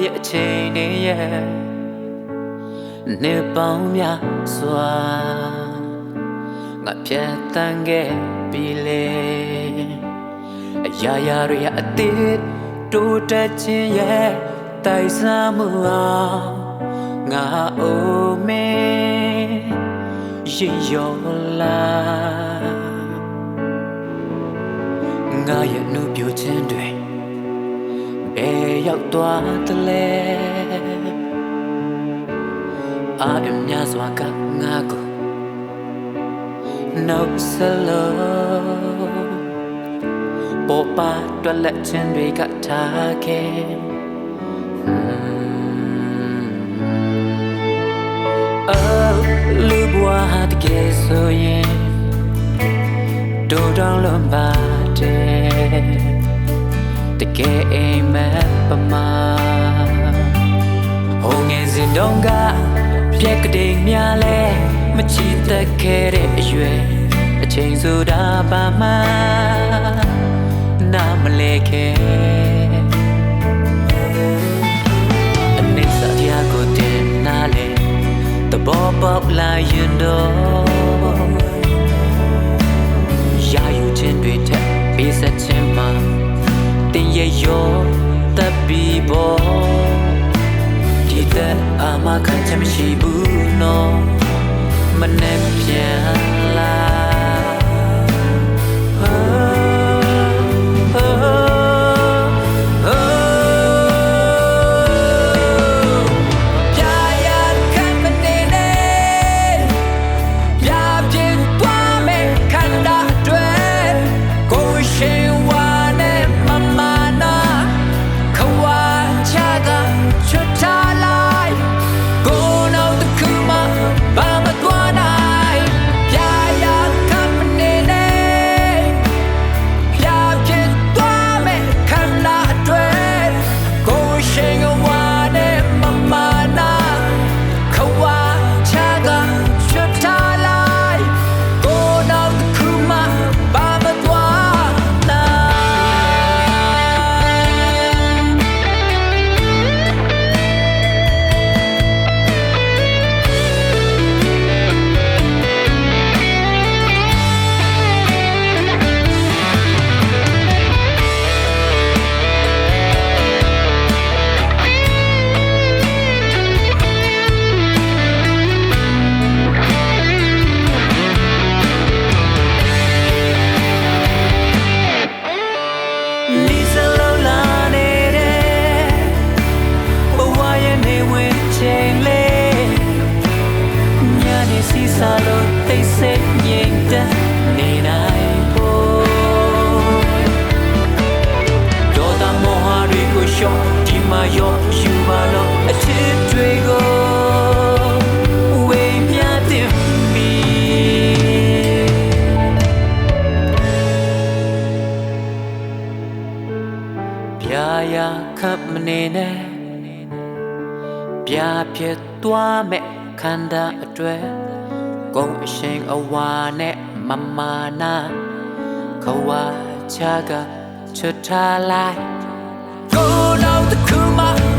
ရဲ့အချိန်နဲ့ရဲ့နေပေါင်းများစွာငါဖြတ်တန်းခဲ့ပြီလေအရာရာတွေအသစ်တိုးတက်ခြင်းရဲ့တိုက်စားမှုအောင်ငါအိုမေရင်ရောလာငါရဲ့နှုတ်ပြခြင်းတွေဘယ်ရောက်သွားသလဲအာရုံများစွာကငါကိုနှုတ်ဆက်လို့ပေါ်ပါတွက်လက်ခြင်းတွေကထားခဲ့လူဘွားတကယ်ဆိုရင်တိုးတောင်းလွန်ပါတယ်တကယ်အိမ်မက်ပမာဟိုငယ်စဉ်တုန်းကပြက်ကလေးများလဲမချီတက်ခဲ့တဲ့အရွယ်အချိန်ဆိုတာဘာမှနားမလဲခဲ့အနေစားတရားကိုတင်နာလေတဘောပေါက်လာရင်တော့ရာယူခြင်းတွေထက်ပေးဆက်ခြင်းမှာတင်ရရောတပ်ပြီးပေါ်ဒီတဲ့အမခံချင်မရှိဘူးနော်မနဲ့ပြန်လာစီစာလို့သိစိတ်ငြိမ်သက်နေနိုင်ဖို့ဒေါသမောဟတွေကိုရှော့ဒီမှာရောယူပါတော့အချစ်တွေကိုဝေမျှတင်ပြီးပြာရာခပ်မနေနဲ့ပြာဖြစ်သွားမဲ့ခန္ဓာအတွက်ကုန်အရှိန်အဝါနဲ့မမာနာခဝါချကချထားလိုက်ကိုယ်တော်တစ်ခုမှ